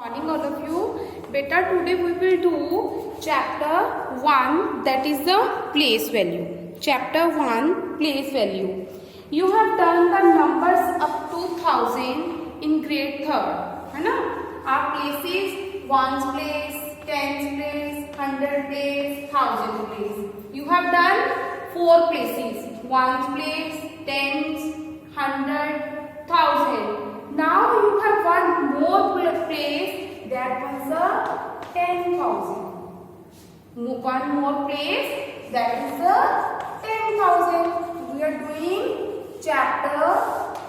Morning all of you. Beta, today we will do chapter 1, that is the place value. Chapter 1, place value. You have done the numbers up to 1000 in grade 3rd, है ना? आप places 1's place, 10's place, 100 place, 1000 place. You have done 4 places, 1's place, 10's, 100, 1000. Now you have one more place, that was the 10,000. One more place, that is the 10,000. We are doing chapter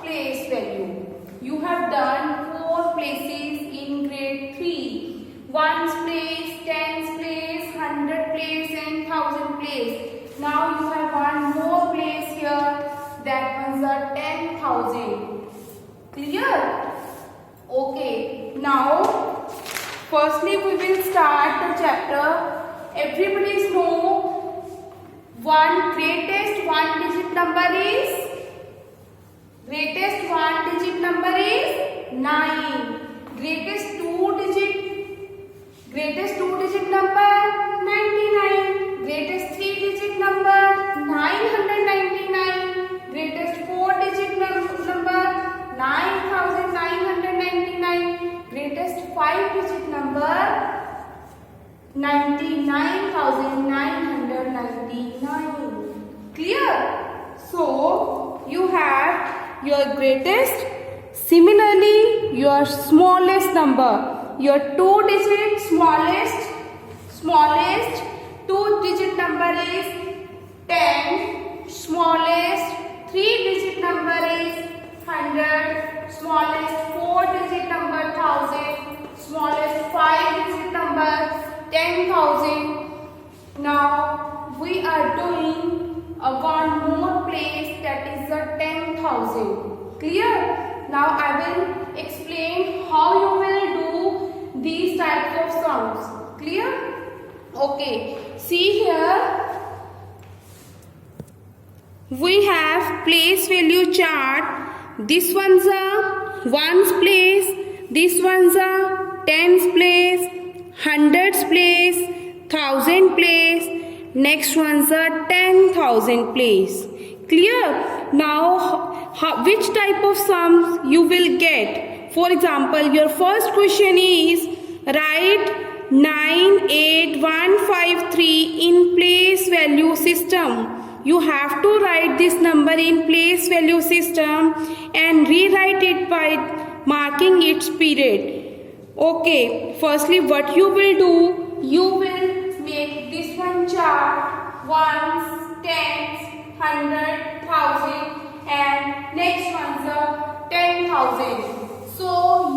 place value. You have done 4 places in grade 3. 1's place, 10's place, 100 place and 1000 place. Now you have one more place here, that was the 10,000. Clear? Okay. Now, firstly we will start the chapter. Everybody know greatest one digit number is 9. Greatest two digit number 99. Greatest 3 digit number 999. Greatest 4 digit number 9,999. Greatest 5 digit number 99,999. Clear? So you have your greatest. Similarly, your smallest number, your 2 digit smallest 2 digit number is 10. Smallest 3 digit number is 100, smallest 4 digit number 1000, smallest 5 digit number 10,000. Now we are doing one more place, that is the 10,000. Clear? Now I will explain how you will do these types of sums. Clear? Okay. See here. We have place value chart. This one's a 1's place, this one's a 10's place, 100's place, 1000 place, next one's a 10,000 place. Clear? Now, which type of sums you will get? For example, your first question is write 98153 in place value system. You have to write this number in place value system and rewrite it by marking its period. Okay, firstly what you will do, you will make this one chart, 1's, 10's, 100, 1000 and next one's 10,000. So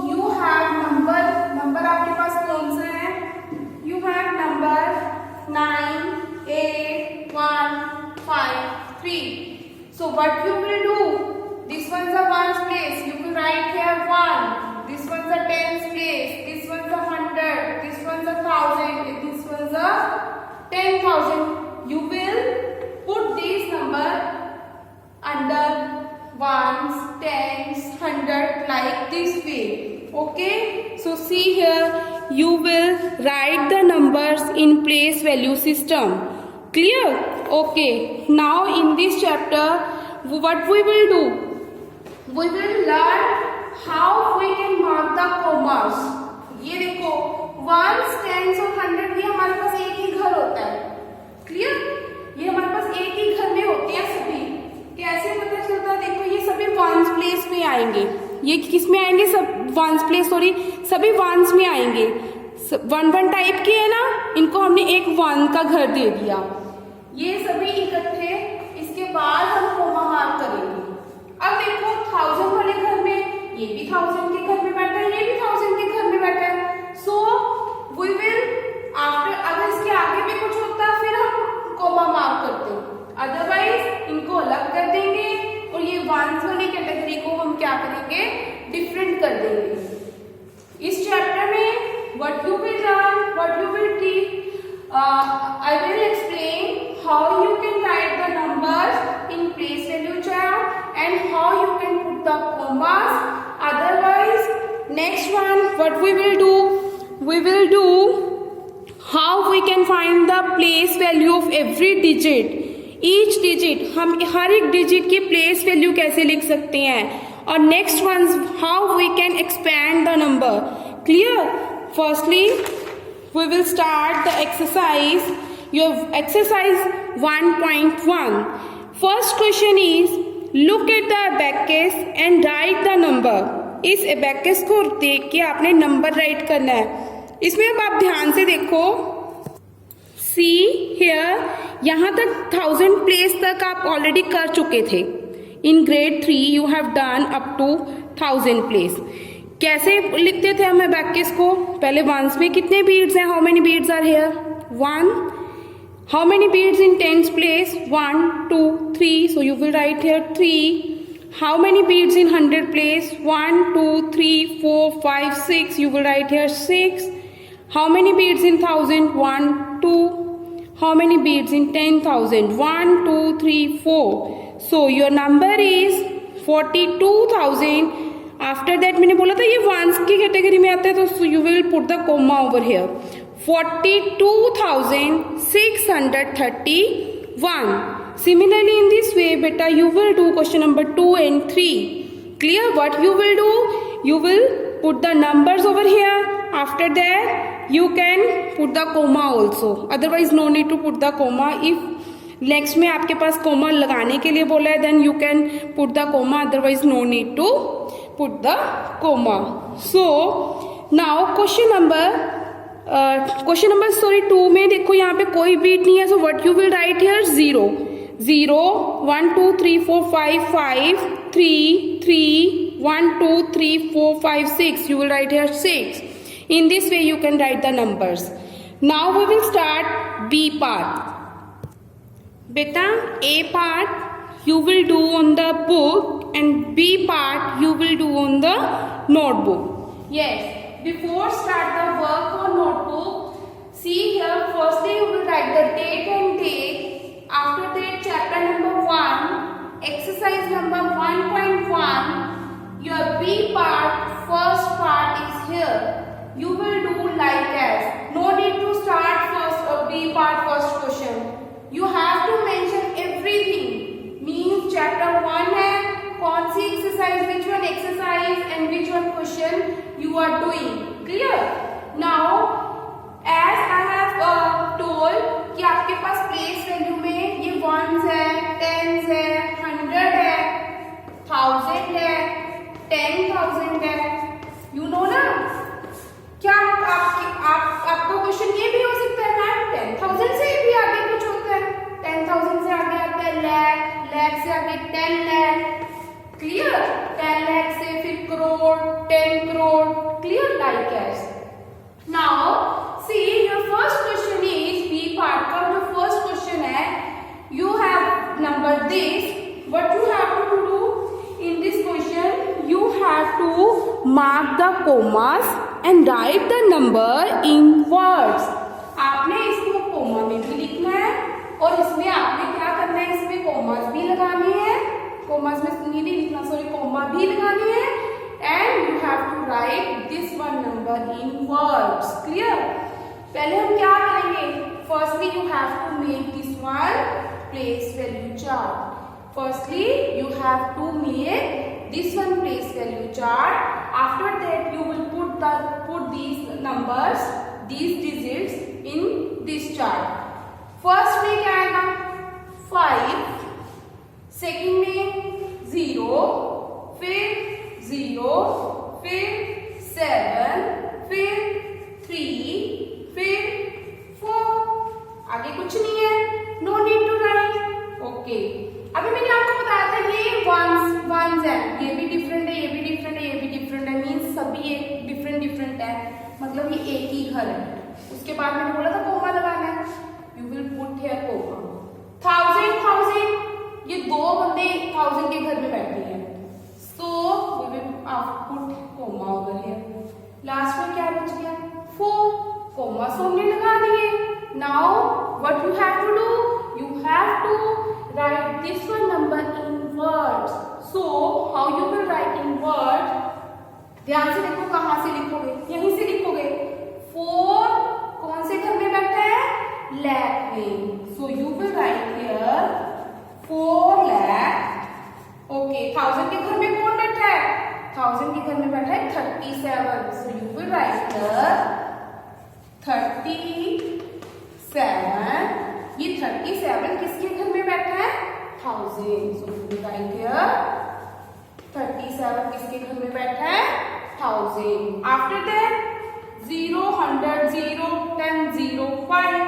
you have number आपके पास कौन सा है? You have number 98153. So what you will do? This one's a 1's place. You will write here 1. This one's a 10's place. This one's a 100. This one's a 1000. This one's a 10,000. You will put these number under 1's, 10's, 100 like this way. Okay. So see here. You will write the numbers in place value system. Clear? Okay. Now in this chapter, what we will do? We will learn how we can mark the commas. ये देखो 1's, 10's और 100 ये हमारे पास एक ही घर होता है. Clear? ये हमारे पास एक ही घर में होते हैं सभी. कैसे पता चलता है? देखो ये सभी 1's place में आएंगे. ये किस में आएंगे? सब 1's place सॉरी सभी 1's में आएंगे. 1 टाइप के है ना, इनको हमने एक 1 का घर दे दिया. ये सभी इकट्ठे, इसके बाद हम कोमा मार्क करेंगे. अब देखो 1000 वाले घर में ये भी 1000 के घर में बैठा है, ये भी 1000 के घर में बैठा है. सो वी विल आफ्टर, अगर इसके आगे भी कुछ होता है फिर हम कोमा मार्क करते हैं, अदरवाइज इनको अलग कर देंगे और ये 1's वाली कैटेगरी को हम क्या करेंगे? डिफरेंट कर देंगे. इस चैप्टर में what you will learn, what you will teach, I will explain how you can write the numbers in place value chart and how you can put the commas. Otherwise next one, what we will do? We will do how we can find the place value of every digit. Each digit, हम हर एक digit की place value कैसे लिख सकते हैं. और next one, how we can expand the number. Clear? Firstly, we will start the exercise. Your exercise 1.1. First question is, look at the abacus and write the number. इस abacus को देख के आपने number write करना है. इसमें अब आप ध्यान से देखो. See here, यहाँ तक 1000 प्लेस तक आप ऑलरेडी कर चुके थे. In grade 3 you have done up to 1000 place. कैसे लिखते थे हम abacus को? पहले ones में कितने beads हैं? How many beads are here? 1. How many beads in tens place? 1, 2, 3. So you will write here 3. How many beads in 100 place? 1, 2, 3, 4, 5, 6. You will write here 6. How many beads in 1000? 1, 2. How many beads in 10,000? 1, 2, 3, 4. So your number is 42,000. After that मैंने बोला था ये ones की category में आता है, तो you will put the comma over here. 42,631. Similarly, in this way, beta, you will do question number 2 and 3. Clear? What you will do? You will put the numbers over here. After that, you can put the comma also. Otherwise, no need to put the comma. If next में आपके पास comma लगाने के लिए बोला है, then you can put the comma. Otherwise, no need to put the comma. So now question number 2 में देखो यहाँ पे कोई बीट नहीं है. So what you will write here? 0, 0, 1, 2, 3, 4, 5, 5, 3, 3, 1, 2, 3, 4, 5, 6. You will write here 6. In this way you can write the numbers. Now we will start B part. Beta, A part you will do on the book and B part you will do on the notebook. Yes. Before start the work on notebook, see here, firstly you will write the date and date. After that, chapter number 1, exercise number 1.1, your B part, first part is here. You will do like as. No need to start first B part first question. You have to mention everything. Means chapter 1 है, कौन सी exercise, which one exercise and which one question you are doing. Clear? Now, as I have told कि आपके पास place value में ये ones है, tens है, 100 है, 1000 है, 10,000 है. You know ना? क्या आपको क्वेश्चन ये भी हो सकता है मैम 10,000 से भी आगे कुछ होता है. 10,000 से आगे आता है lakh, lakh से आगे 10 lakh. क्लियर? 10 lakh से फिर crore, 10 crore. Clear? Like as. Now see your first question is B part का जो फर्स्ट क्वेश्चन है, you have number this. What you have to do in this question, you have to mark the commas and write the number in words. आपने इसको coma में भी लिखना है और इसमें आपने क्या करना है, इसमें कोमास भी लगानी है. कोमास में नहीं लिखना, सॉरी, कोमा भी लगानी है. And you have to write this one number in words. Clear? पहले हम क्या करेंगे, firstly you have to make this one place value chart. Firstly you have to make this one place value chart. After that you will put these numbers, these digits in this chart. First में क्या आएगा 5, second में 0, फिर 0, फिर 7, फिर 3, फिर 4. आगे कुछ नहीं है. No need to write. Okay. अभी मैंने आपको बताया था ये वंस है, ये भी डिफरेंट है, ये भी डिफरेंट है, ये भी डिफरेंट है. मीन्स सभी एक डिफरेंट है, मतलब ये एक ही घर है. उसके बाद मैंने बोला था कोमा लगाना है. You will put here comma. 1000, ये दो बंदे 1000 के घर में बैठे हैं. So we will put comma over here. Last में क्या बच गया 4. कोमा सो हमने लगा दिए. Now what you have to do, you have to write this one number in words. So how you will write in words, ध्यान से देखो, कहां से लिखोगे, यहीं से लिखोगे। 4 कौन से घर में बैठा है, लैख में। So you will write here 4 lakh. Okay, 1000 के घर में कौन बैठा है, 1000 के घर में बैठा है 37। So you will write here 37। ये 37 किसके घर में बैठा है, 1000। So you will write here 37 किसके घर में बैठा है, 1000। After that 0, 100, 0, 10, 0, 5.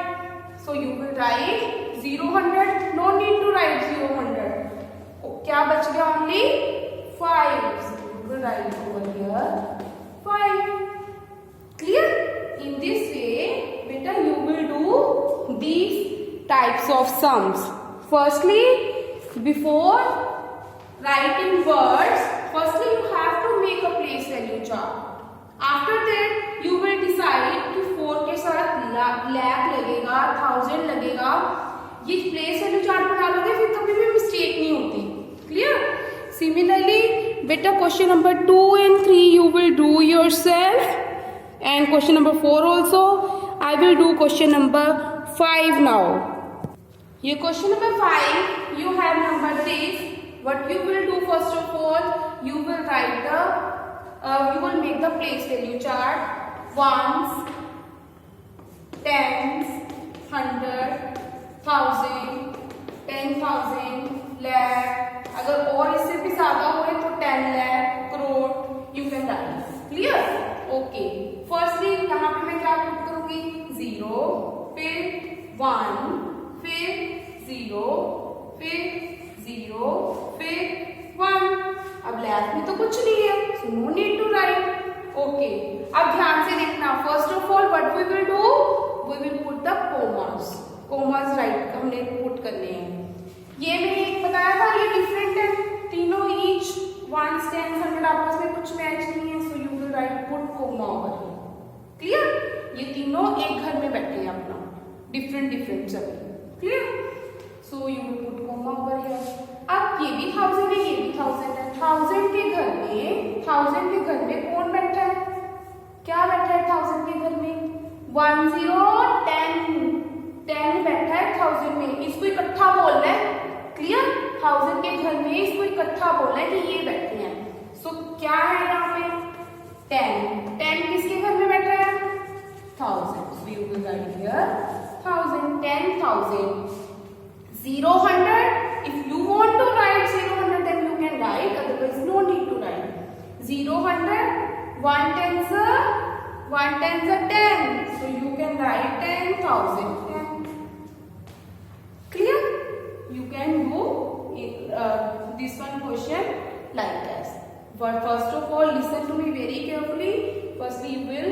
So you will write 0, 100. No need to write 0, 100. क्या बच गया, only 5. So you will write over here 5. Clear? In this way, beta, you will do these types of sums. Firstly, before writing words, firstly you have to make a place value chart. After that you will decide कि 4 के साथ लैख लगेगा, 1000 लगेगा। ये place value chart बना लोगे, फिर कभी भी मिस्टेक नहीं होती। क्लियर? सिमिलरली बेटा question number 2 and 3 you will do yourself, and question number 4 also. I will do question number 5 now. ये question number 5 you have number 6. What you will do, first of all, you will write the you will make the place value chart. Ones, tens, 100, 1000, 10,000, lakh. अगर और इससे भी ज्यादा हो तो 10 lakh, crore, you can write. Clear? Okay. Firstly यहाँ पे मैं क्या पुट करूंगी, 0, फिर 1, फिर 0, फिर 0, फिर 1. अब लैख में तो कुछ नहीं है, so no need to write. Okay. अब ध्यान से देखना, first of all what we will do, we will put the commas. Commas right हमने put करने हैं। ये मैंने एक बताया था, ये डिफरेंट है तीनों, each 1, 10, 100 आपस में कुछ मैच नहीं है, so you will write put comma over here. Clear? ये तीनों एक घर में बैठे हैं अपना, डिफरेंट सभी। Clear? So you will put comma over here. अब ये भी 1000 है, ये भी 1000 है। 1000 के घर में कौन बैठा है, क्या बैठा है 1000 के घर में, 1, 0, 10 बैठा है 1000 में। इसको इकट्ठा बोलना है। क्लियर? 1000 के घर में इसको इकट्ठा बोलना है कि ये बैठे हैं। सो क्या है यहाँ पे, 10 किसके घर में बैठा है, 1000. So you will write here 1000, 10,000. 0, 100. If you want to write 0, 100, then you can write. Otherwise, no need to write. 0, 100. 1 tens are 10. So you can write 10,000. 10. Clear? You can do this one question like this. But first of all, listen to me very carefully. Firstly, you will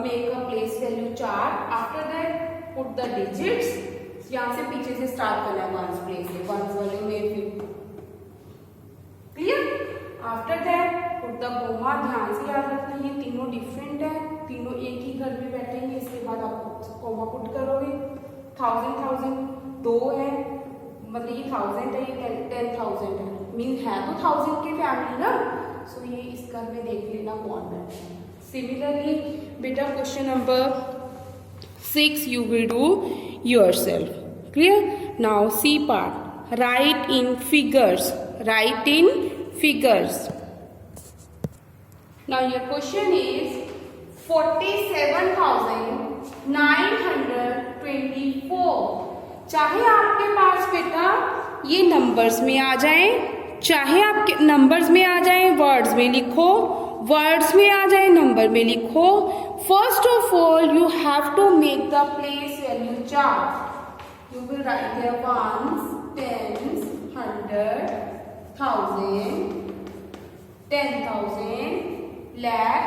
make a place value chart. After that, put the digits. यहाँ से पीछे से start करना है, ones place से, ones वाले में। Clear? After that put the comma. ध्यान से याद रखना, ये तीनों डिफरेंट है, तीनों एक ही घर में बैठेंगे। इसके बाद आप कोमा पुट करोगे। 1000 2 है, मतलब ये 1000 है, ये 10,000 है, मीन है तो 1000 की फैमिली ना। सो ये इस घर में देख लेना कौन बैठा है। सिमिलरली बेटा question number 6 you will do yourself. Clear? Now C part. Write in figures. Write in figures. Now your question is 47,924. चाहे आपके पास बेटा ये नंबर्स में आ जाए, चाहे आपके नंबर्स में आ जाए, वर्ड्स में लिखो, वर्ड्स में आ जाए, नंबर में लिखो। First of all you have to make the place value chart. You will write here ones, tens, 100, 1000, 10,000, lakh.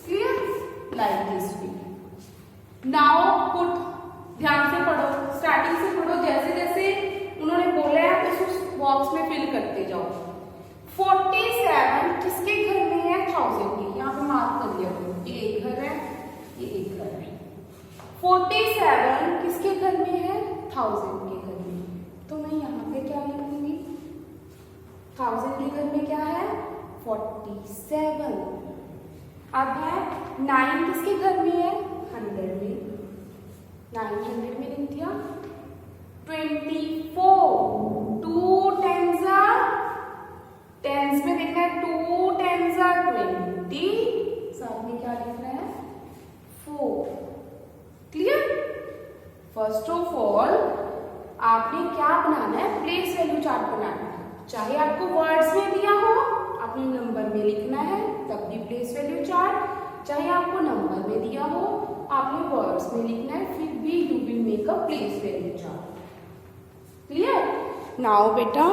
Clear? Like this way. Now put, ध्यान से पढ़ो, स्टार्टिंग से पढ़ो, जैसे जैसे उन्होंने बोला है उस बॉक्स में फिल करते जाओ। 47 किसके घर में है, 1000 की, यहाँ पे मार्क कर दिया। ये एक घर है, ये एक घर है। 47 किसके घर में है, 1000 के घर में। तो मैं यहाँ पे क्या लिखूंगी, 1000 के घर में क्या है, 47। अब है 9 किसके घर में है? 100 में। 900 में लिख दिया। 24 2 10s are, टेंस में देखना है 2 10s are 20, साथ में क्या लिखना है? 4। क्लियर? फर्स्ट ऑफ ऑल आपने क्या बनाना है? प्लेस वैल्यू चार्ट बनाना है। चाहे आपको वर्ड्स में दिया हो, आपने नंबर में लिखना है, तब भी प्लेस वैल्यू चार्ट। चाहे आपको नंबर में दिया हो, आपने वर्ड्स में लिखना है, फिर भी you will make a place value chart. Clear? Now बेटा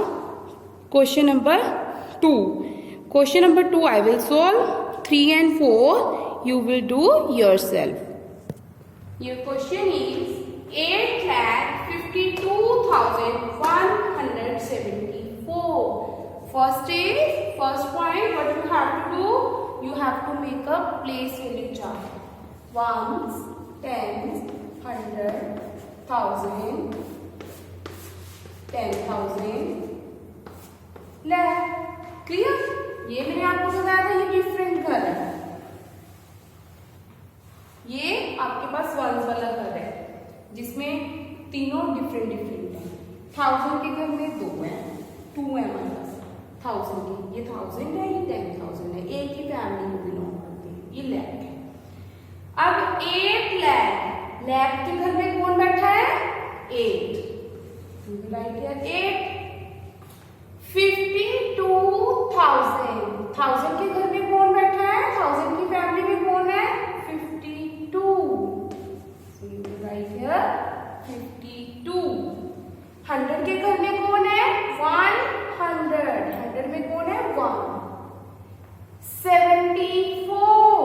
question number 2. Question number 2 I will solve. 3 and 4 you will do yourself. Your question is 8,52,174. First point, what you have to do? You have to make a place value chart. Ones, tens, 100, 1000, 10,000, lakh. Clear? ये मैंने आपको बताया था, ये different घर है। ये आपके पास वंस वाला घर है जिसमें तीनों डिफरेंट है। 1000 के घर में 2 है, 2 है हमारे पास 1000 के। ये 1000 है, ये 10,000 है, एक ही फैमिली में बिलोंग करते हैं। ये लैख है। अब 8 लाख, लैख के घर में कौन बैठा है? 8। राइट है 8। 52,000, 1000 के घर में कौन बैठा है? 1000 की फैमिली में कौन है? 52। So you will write here 52. 100 के घर में कौन है? 100, 100 में कौन है? 1। 74,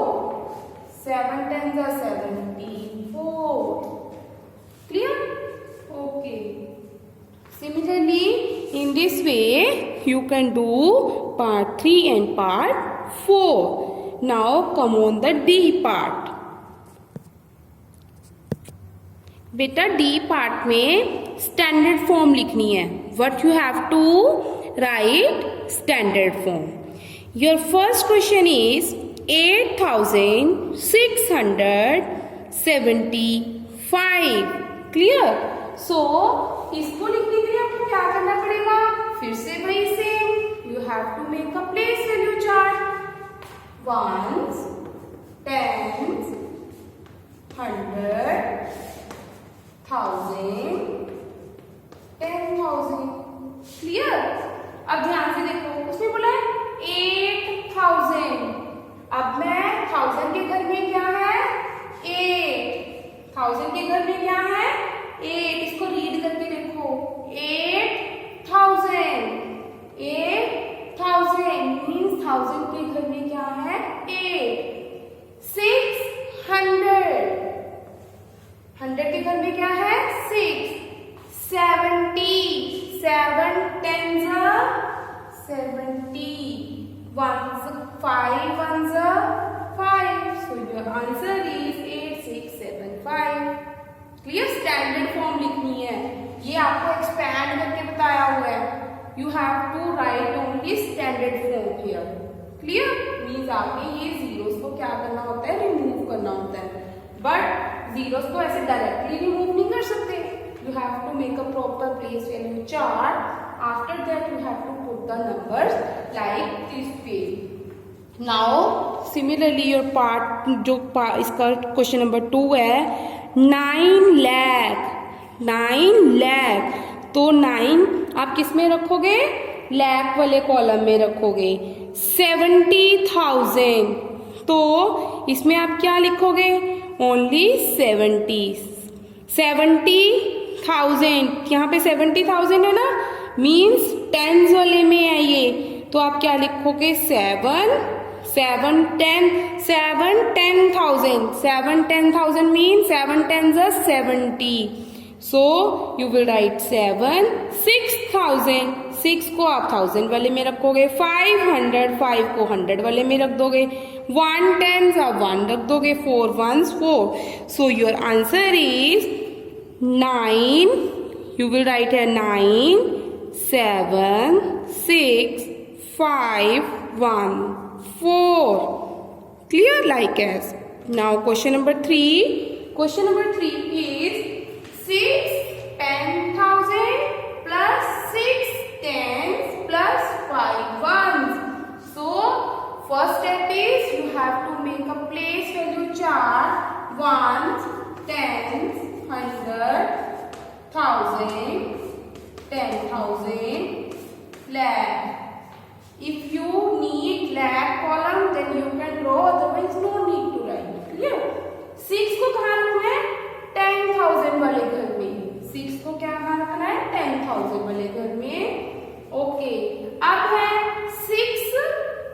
7 10s are 74. Clear? Okay. Similarly, in this way, you can do part 3 and part 4. Now, come on the D part. बेटा D part में standard form लिखनी है. What you have to write? Standard form. Your first question is 8,675. Clear? So, इसको लिखने के लिए आपको क्या करना पड़ेगा? फिर से वही same, you have to make a place value chart. Ones, tens, 100, 1000, 10,000. Clear? अब ध्यान से देखो, उसने बोला है 8,000. अब मैं 1000 के घर में क्या है? 8. 1000 के घर में क्या है? 8. इसको रीड करके देखो. 8,000. 8,000 मीन्स 1000 के घर में क्या है? 8. 600. 100 के घर में क्या है? 6. 70. 7 10s are 70. 5 1s are 5. So your answer is 8675. Clear? Standard form लिखनी है. ये आपको एक्सपैंड करके बताया हुआ है. You have to write only standard form here. Clear? Means आपने ये जीरोस को क्या करना होता है? रिमूव करना होता है. बट जीरोस को ऐसे डायरेक्टली रिमूव नहीं कर सकते. You have to make a proper place value chart. After that you have to put the numbers like this way. Now similarly your part जो इसका क्वेश्चन नंबर 2 है 9 लाख. 9 लाख तो 9 आप किस में रखोगे? लाख वाले कॉलम में रखोगे. 70,000 तो इसमें आप क्या लिखोगे? ओनली 70. 70,000 यहाँ पे 70,000 है ना, मीन्स टेंस वाले में है ये. तो आप क्या लिखोगे? 7 7 10 7 10,000. 7 10,000 means 7 10s are 70. So you will write 7 6,000. 6 को आप 1000 वाले में रखोगे. 500 5 को 100 वाले में रख दोगे. 1 10s आप 1 रख दोगे. 4 1s 4. So your answer is 9. You will write a 9 7 6 5 1 4. Clear? Like as. Now question number 3. Question number 3 is 6 10,000 plus 6 tens plus 5 ones. So first step is you have to make a place value chart. Ones, tens, 100, 1000, 10,000, lakh. If you need lakh column, then you can draw. Otherwise, no need to write. Clear? 6 को कहाँ रखना है? 10,000 वाले घर में. 6 को क्या कहाँ रखना है? 10,000 वाले घर में. ओके. अब है 6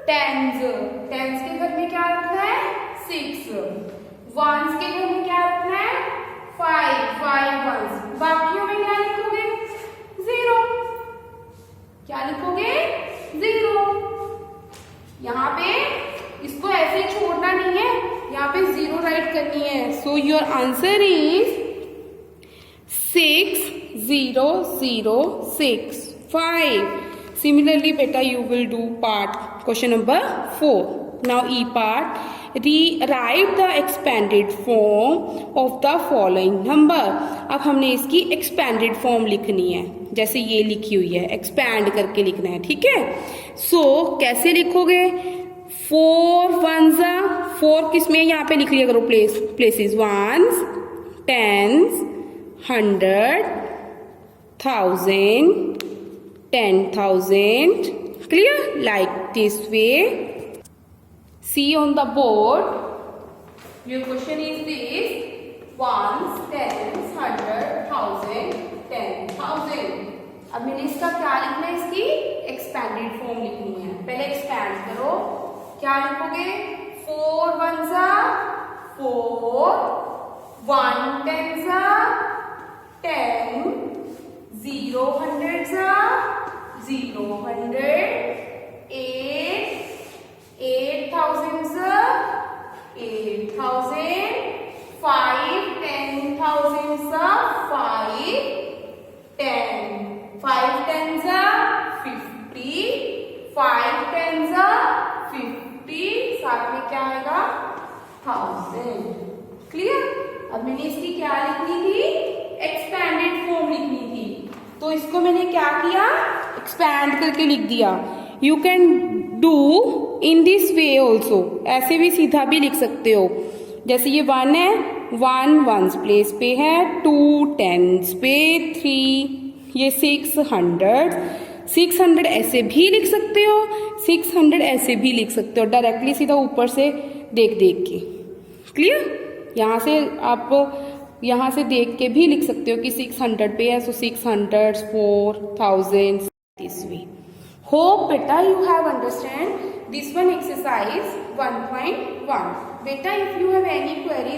tens. Tens के घर में क्या रखना है? 6. Ones के घर में क्या रखना है? 5 ones. बाकियों में क्या लिखोगे? 0. क्या लिखोगे? 0. यहाँ पे इसको ऐसे छोड़ना नहीं है, यहाँ पे 0 राइट करनी है. So your answer is 6 0 0 6 5. Similarly, beta, you will do part question number 4. Now E part. Rewrite the expanded form of the following number. अब हमने इसकी expanded form लिखनी है, जैसे ये लिखी हुई है, expand करके लिखना है. ठीक है. So कैसे लिखोगे? 4 ones 4 किसमें? यहाँ पे लिख लिया करो places. Ones, tens, 100, 1000, 10,000. Clear? Like this way. See on the board. Your question is this: ones, tens, 100, 1000, 10,000. अब मैंने इसका क्या लिखना है? इसकी एक्सपैंडेड फॉर्म लिखनी है. पहले एक्सपैंड करो. क्या लिखोगे? 4 ones 4, 1 tens 10, 0 hundreds 0 100, 8 8,000s 8,000, 5 10,000s 5 10, 5 tens 50, 5 tens 50, साथ में क्या आएगा? 1000. क्लियर? अब मैंने इसकी क्या लिखनी थी? एक्सपैंडेड फॉर्म लिखनी थी. तो इसको मैंने क्या किया? एक्सपैंड करके लिख दिया. You can do in this way also. ऐसे भी सीधा भी लिख सकते हो. जैसे ये 1 है, 1 ones प्लेस पे है, 2 tens पे, 3 ये 600 ऐसे भी लिख सकते हो, 600 ऐसे भी लिख सकते हो. डायरेक्टली सीधा ऊपर से देख के. क्लियर? यहाँ से आप यहाँ से देख के भी लिख सकते हो कि 600 पे है, सो 600, 4,000 this way. Hope beta you have understand this one exercise 1.1. Beta, if you have any query